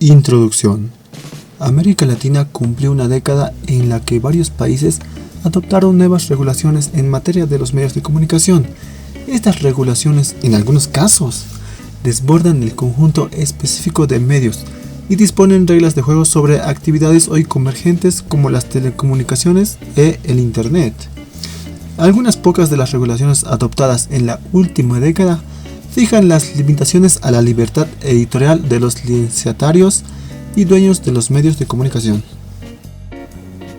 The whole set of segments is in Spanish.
Introducción. América Latina cumplió una década en la que varios países adoptaron nuevas regulaciones en materia de los medios de comunicación. Estas regulaciones, en algunos casos, desbordan el conjunto específico de medios y disponen reglas de juego sobre actividades hoy convergentes como las telecomunicaciones e el Internet. Algunas pocas de las regulaciones adoptadas en la última década fijan las limitaciones a la libertad editorial de los licenciatarios y dueños de los medios de comunicación.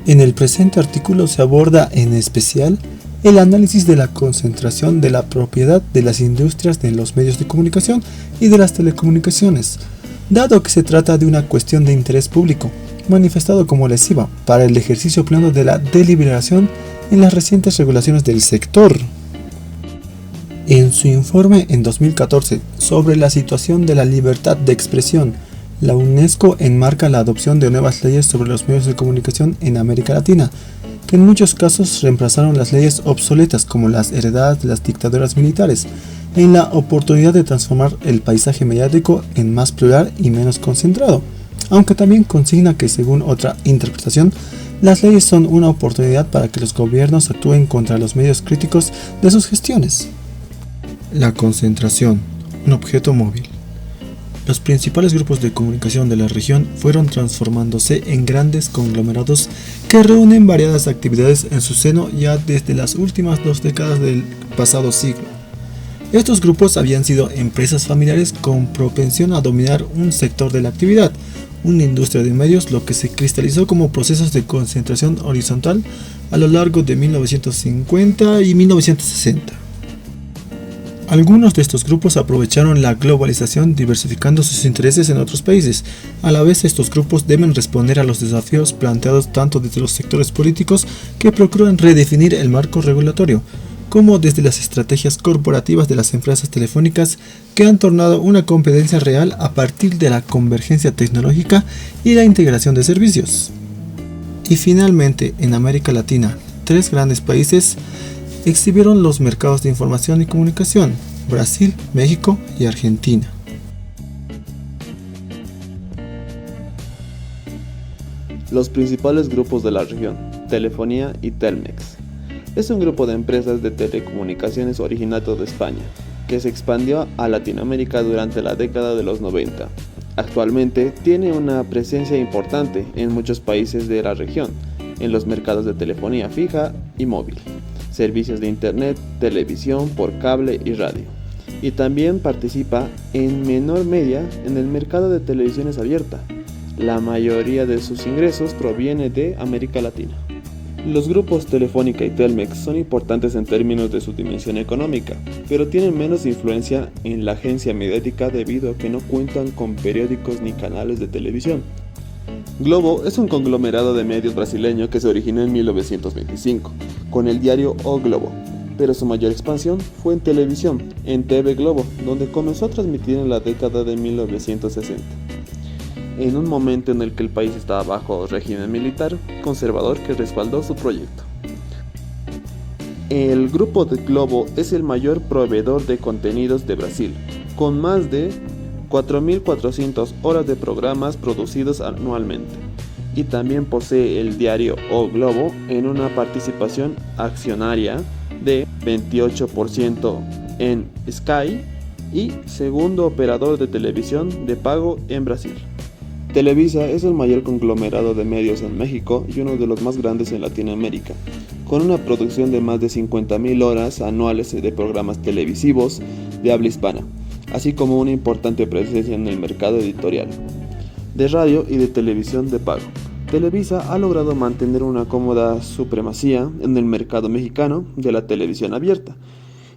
En el presente artículo se aborda en especial el análisis de la concentración de la propiedad de las industrias de los medios de comunicación y de las telecomunicaciones, dado que se trata de una cuestión de interés público, manifestado como lesiva para el ejercicio pleno de la deliberación en las recientes regulaciones del sector. En su informe en 2014 sobre la situación de la libertad de expresión, la UNESCO enmarca la adopción de nuevas leyes sobre los medios de comunicación en América Latina, que en muchos casos reemplazaron las leyes obsoletas como las heredadas de las dictaduras militares, en la oportunidad de transformar el paisaje mediático en más plural y menos concentrado, aunque también consigna que, según otra interpretación, las leyes son una oportunidad para que los gobiernos actúen contra los medios críticos de sus gestiones. La concentración, un objeto móvil. Los principales grupos de comunicación de la región fueron transformándose en grandes conglomerados que reúnen variadas actividades en su seno ya desde las últimas 2 décadas del pasado siglo. Estos grupos habían sido empresas familiares con propensión a dominar un sector de la actividad, una industria de medios, lo que se cristalizó como procesos de concentración horizontal a lo largo de 1950 y 1960. Algunos de estos grupos aprovecharon la globalización diversificando sus intereses en otros países. A la vez, estos grupos deben responder a los desafíos planteados tanto desde los sectores políticos que procuran redefinir el marco regulatorio, como desde las estrategias corporativas de las empresas telefónicas que han tornado una competencia real a partir de la convergencia tecnológica y la integración de servicios. Y finalmente, en América Latina, 3 grandes países exhibieron los mercados de información y comunicación: Brasil, México y Argentina. Los principales grupos de la región: Telefonía y Telmex. Es un grupo de empresas de telecomunicaciones originario de España, que se expandió a Latinoamérica durante la década de los 90. Actualmente tiene una presencia importante en muchos países de la región, en los mercados de telefonía fija y móvil, servicios de internet, televisión por cable y radio. Y también participa en menor medida en el mercado de televisiones abierta. La mayoría de sus ingresos proviene de América Latina. Los grupos Telefónica y Telmex son importantes en términos de su dimensión económica, pero tienen menos influencia en la agencia mediática debido a que no cuentan con periódicos ni canales de televisión. Globo es un conglomerado de medios brasileño que se originó en 1925, con el diario O Globo, pero su mayor expansión fue en televisión, en TV Globo, donde comenzó a transmitir en la década de 1960. En un momento en el que el país estaba bajo régimen militar conservador que respaldó su proyecto. El grupo de Globo es el mayor proveedor de contenidos de Brasil, con más de 4.400 horas de programas producidos anualmente, y también posee el diario O Globo en una participación accionaria de 28% en Sky y segundo operador de televisión de pago en Brasil. Televisa es el mayor conglomerado de medios en México y uno de los más grandes en Latinoamérica, con una producción de más de 50.000 horas anuales de programas televisivos de habla hispana, así como una importante presencia en el mercado editorial, de radio y de televisión de pago. Televisa ha logrado mantener una cómoda supremacía en el mercado mexicano de la televisión abierta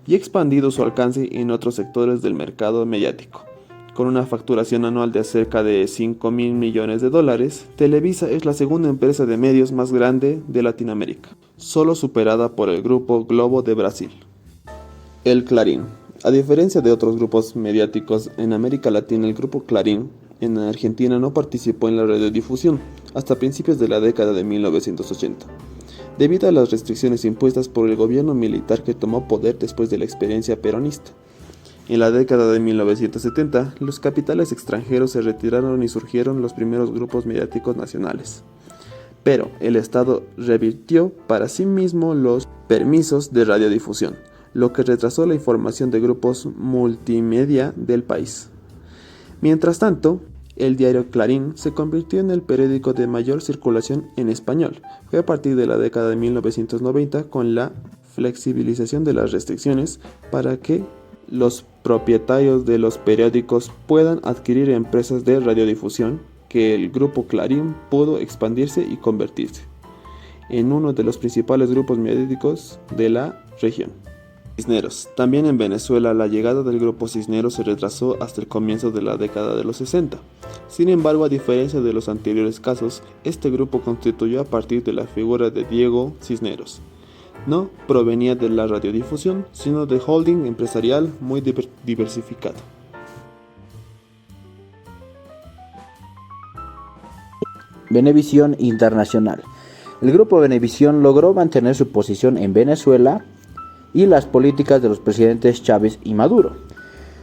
y expandido su alcance en otros sectores del mercado mediático. Con una facturación anual de cerca de $5.000 millones, Televisa es la segunda empresa de medios más grande de Latinoamérica, solo superada por el grupo Globo de Brasil. El Clarín. A diferencia de otros grupos mediáticos en América Latina, el grupo Clarín en Argentina no participó en la radiodifusión hasta principios de la década de 1980, debido a las restricciones impuestas por el gobierno militar que tomó poder después de la experiencia peronista. En la década de 1970, los capitales extranjeros se retiraron y surgieron los primeros grupos mediáticos nacionales. Pero el Estado revirtió para sí mismo los permisos de radiodifusión, lo que retrasó la información de grupos multimedia del país. Mientras tanto, el diario Clarín se convirtió en el periódico de mayor circulación en español. Fue a partir de la década de 1990 con la flexibilización de las restricciones para que los propietarios de los periódicos puedan adquirir empresas de radiodifusión, que el grupo Clarín pudo expandirse y convertirse en uno de los principales grupos mediáticos de la región. Cisneros. También en Venezuela la llegada del grupo Cisneros se retrasó hasta el comienzo de la década de los 60. Sin embargo, a diferencia de los anteriores casos, este grupo constituyó a partir de la figura de Diego Cisneros. No provenía de la radiodifusión, sino de holding empresarial muy diversificado. Venevisión Internacional. El grupo Venevisión logró mantener su posición en Venezuela y las políticas de los presidentes Chávez y Maduro,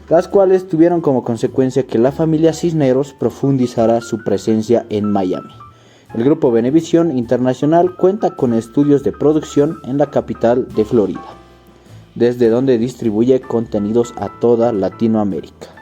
las cuales tuvieron como consecuencia que la familia Cisneros profundizara su presencia en Miami. El grupo Venevisión Internacional cuenta con estudios de producción en la capital de Florida, desde donde distribuye contenidos a toda Latinoamérica.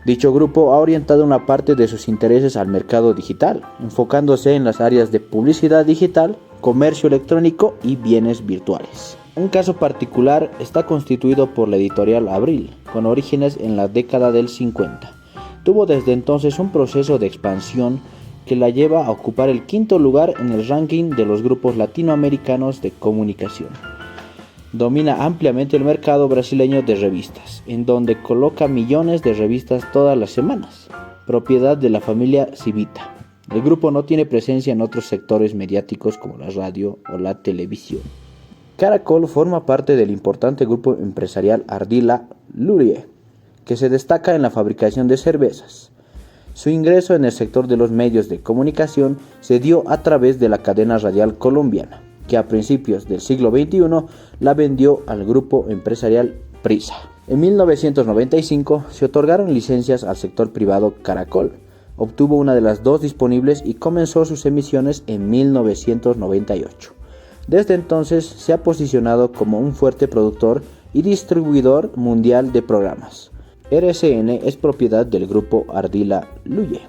Dicho grupo ha orientado una parte de sus intereses al mercado digital, enfocándose en las áreas de publicidad digital, comercio electrónico y bienes virtuales. Un caso particular está constituido por la editorial Abril, con orígenes en la década del 50. Tuvo desde entonces un proceso de expansión que la lleva a ocupar el quinto lugar en el ranking de los grupos latinoamericanos de comunicación. Domina ampliamente el mercado brasileño de revistas, en donde coloca millones de revistas todas las semanas, propiedad de la familia Civita. El grupo no tiene presencia en otros sectores mediáticos como la radio o la televisión. Caracol forma parte del importante grupo empresarial Ardila Lurie, que se destaca en la fabricación de cervezas. Su ingreso en el sector de los medios de comunicación se dio a través de la cadena radial colombiana, que a principios del siglo XXI la vendió al grupo empresarial Prisa. En 1995 se otorgaron licencias al sector privado Caracol. Obtuvo una de las dos disponibles y comenzó sus emisiones en 1998. Desde entonces se ha posicionado como un fuerte productor y distribuidor mundial de programas. RCN es propiedad del grupo Ardila Luye,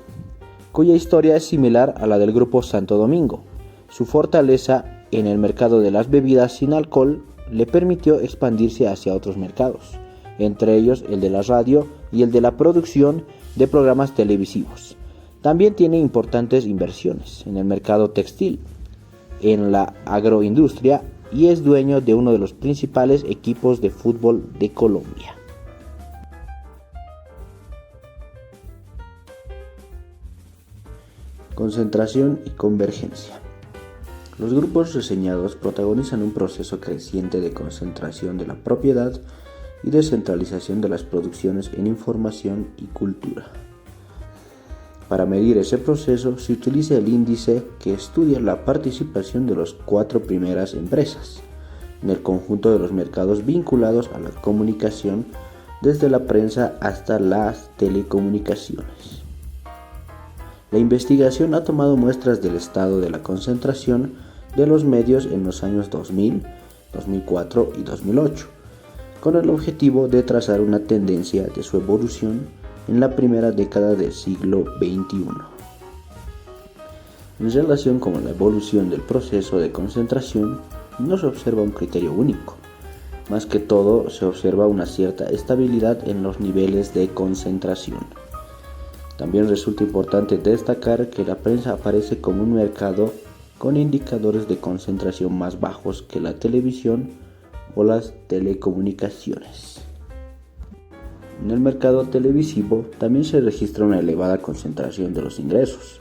cuya historia es similar a la del grupo Santo Domingo. Su fortaleza en el mercado de las bebidas sin alcohol le permitió expandirse hacia otros mercados, entre ellos el de la radio y el de la producción de programas televisivos. También tiene importantes inversiones en el mercado textil, en la agroindustria y es dueño de uno de los principales equipos de fútbol de Colombia. Concentración y convergencia. Los grupos reseñados protagonizan un proceso creciente de concentración de la propiedad y descentralización de las producciones en información y cultura. Para medir ese proceso se utiliza el índice que estudia la participación de las 4 primeras empresas en el conjunto de los mercados vinculados a la comunicación, desde la prensa hasta las telecomunicaciones. La investigación ha tomado muestras del estado de la concentración de los medios en los años 2000, 2004 y 2008, con el objetivo de trazar una tendencia de su evolución en la primera década del siglo XXI. En relación con la evolución del proceso de concentración, no se observa un criterio único. Más que todo, se observa una cierta estabilidad en los niveles de concentración. También resulta importante destacar que la prensa aparece como un mercado con indicadores de concentración más bajos que la televisión o las telecomunicaciones. En el mercado televisivo también se registra una elevada concentración de los ingresos.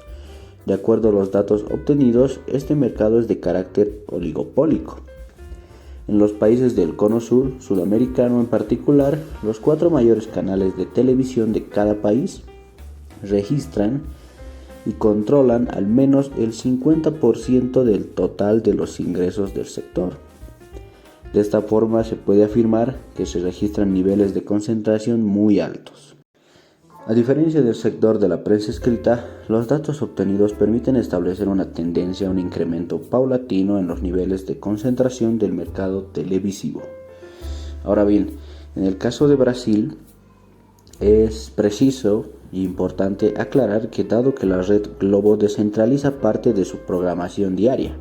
De acuerdo a los datos obtenidos, este mercado es de carácter oligopólico. En los países del Cono Sur, sudamericano en particular, los 4 mayores canales de televisión de cada país registran y controlan al menos el 50% del total de los ingresos del sector. De esta forma se puede afirmar que se registran niveles de concentración muy altos. A diferencia del sector de la prensa escrita, los datos obtenidos permiten establecer una tendencia a un incremento paulatino en los niveles de concentración del mercado televisivo. Ahora bien, en el caso de Brasil, es preciso e importante aclarar que dado que la red Globo descentraliza parte de su programación diaria,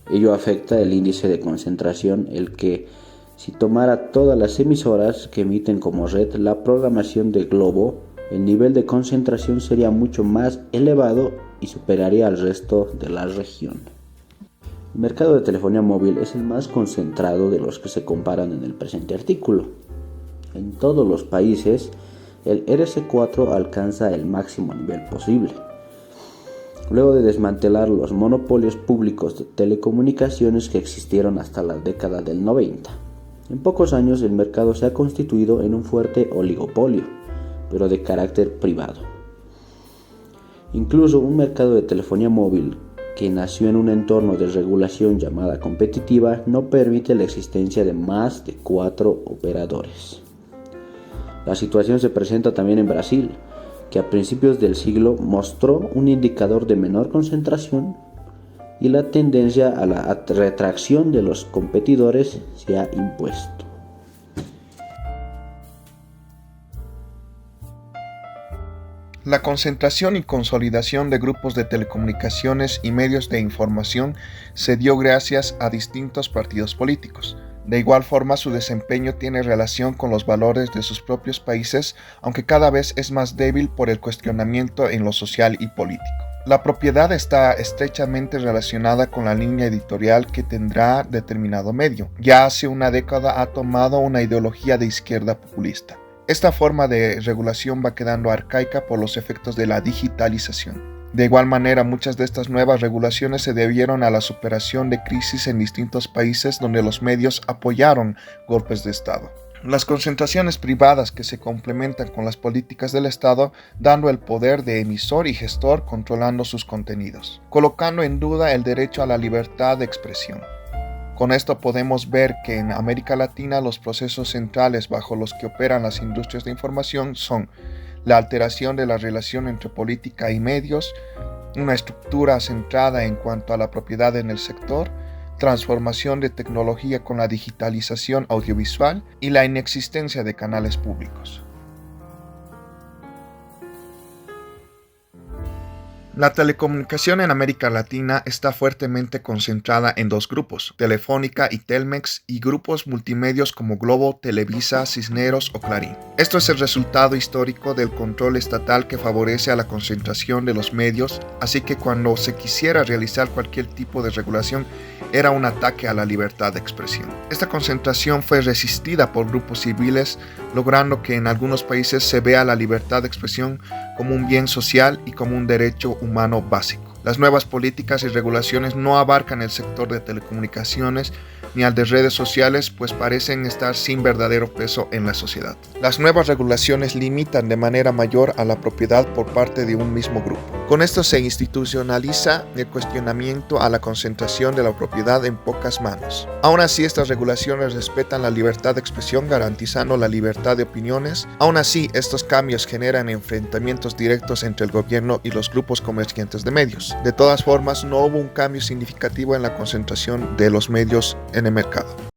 ello afecta el índice de concentración, el que, si tomara todas las emisoras que emiten como red la programación de Globo, el nivel de concentración sería mucho más elevado y superaría al resto de la región. El mercado de telefonía móvil es el más concentrado de los que se comparan en el presente artículo. En todos los países, el RC4 alcanza el máximo nivel posible. Luego de desmantelar los monopolios públicos de telecomunicaciones que existieron hasta la década del 90, en pocos años el mercado se ha constituido en un fuerte oligopolio, pero de carácter privado. Incluso un mercado de telefonía móvil que nació en un entorno de regulación llamada competitiva no permite la existencia de más de 4 operadores. La situación se presenta también en Brasil, que a principios del siglo mostró un indicador de menor concentración y la tendencia a la retracción de los competidores se ha impuesto. La concentración y consolidación de grupos de telecomunicaciones y medios de información se dio gracias a distintos partidos políticos. De igual forma, su desempeño tiene relación con los valores de sus propios países, aunque cada vez es más débil por el cuestionamiento en lo social y político. La propiedad está estrechamente relacionada con la línea editorial que tendrá determinado medio. Ya hace una década ha tomado una ideología de izquierda populista. Esta forma de regulación va quedando arcaica por los efectos de la digitalización. De igual manera, muchas de estas nuevas regulaciones se debieron a la superación de crisis en distintos países donde los medios apoyaron golpes de Estado. Las concentraciones privadas que se complementan con las políticas del Estado, dando el poder de emisor y gestor controlando sus contenidos, colocando en duda el derecho a la libertad de expresión. Con esto podemos ver que en América Latina los procesos centrales bajo los que operan las industrias de información son la alteración de la relación entre política y medios, una estructura centrada en cuanto a la propiedad en el sector, transformación de tecnología con la digitalización audiovisual y la inexistencia de canales públicos. La telecomunicación en América Latina está fuertemente concentrada en dos grupos, Telefónica y Telmex, y grupos multimedios como Globo, Televisa, Cisneros o Clarín. Esto es el resultado histórico del control estatal que favorece a la concentración de los medios, así que cuando se quisiera realizar cualquier tipo de regulación, era un ataque a la libertad de expresión. Esta concentración fue resistida por grupos civiles, logrando que en algunos países se vea la libertad de expresión como un bien social y como un derecho humano básico. Las nuevas políticas y regulaciones no abarcan el sector de telecomunicaciones ni al de redes sociales, pues parecen estar sin verdadero peso en la sociedad. Las nuevas regulaciones limitan de manera mayor a la propiedad por parte de un mismo grupo. Con esto se institucionaliza el cuestionamiento a la concentración de la propiedad en pocas manos. Aún así, estas regulaciones respetan la libertad de expresión, garantizando la libertad de opiniones. Aún así, estos cambios generan enfrentamientos directos entre el gobierno y los grupos comerciantes de medios. De todas formas, no hubo un cambio significativo en la concentración de los medios en el mercado.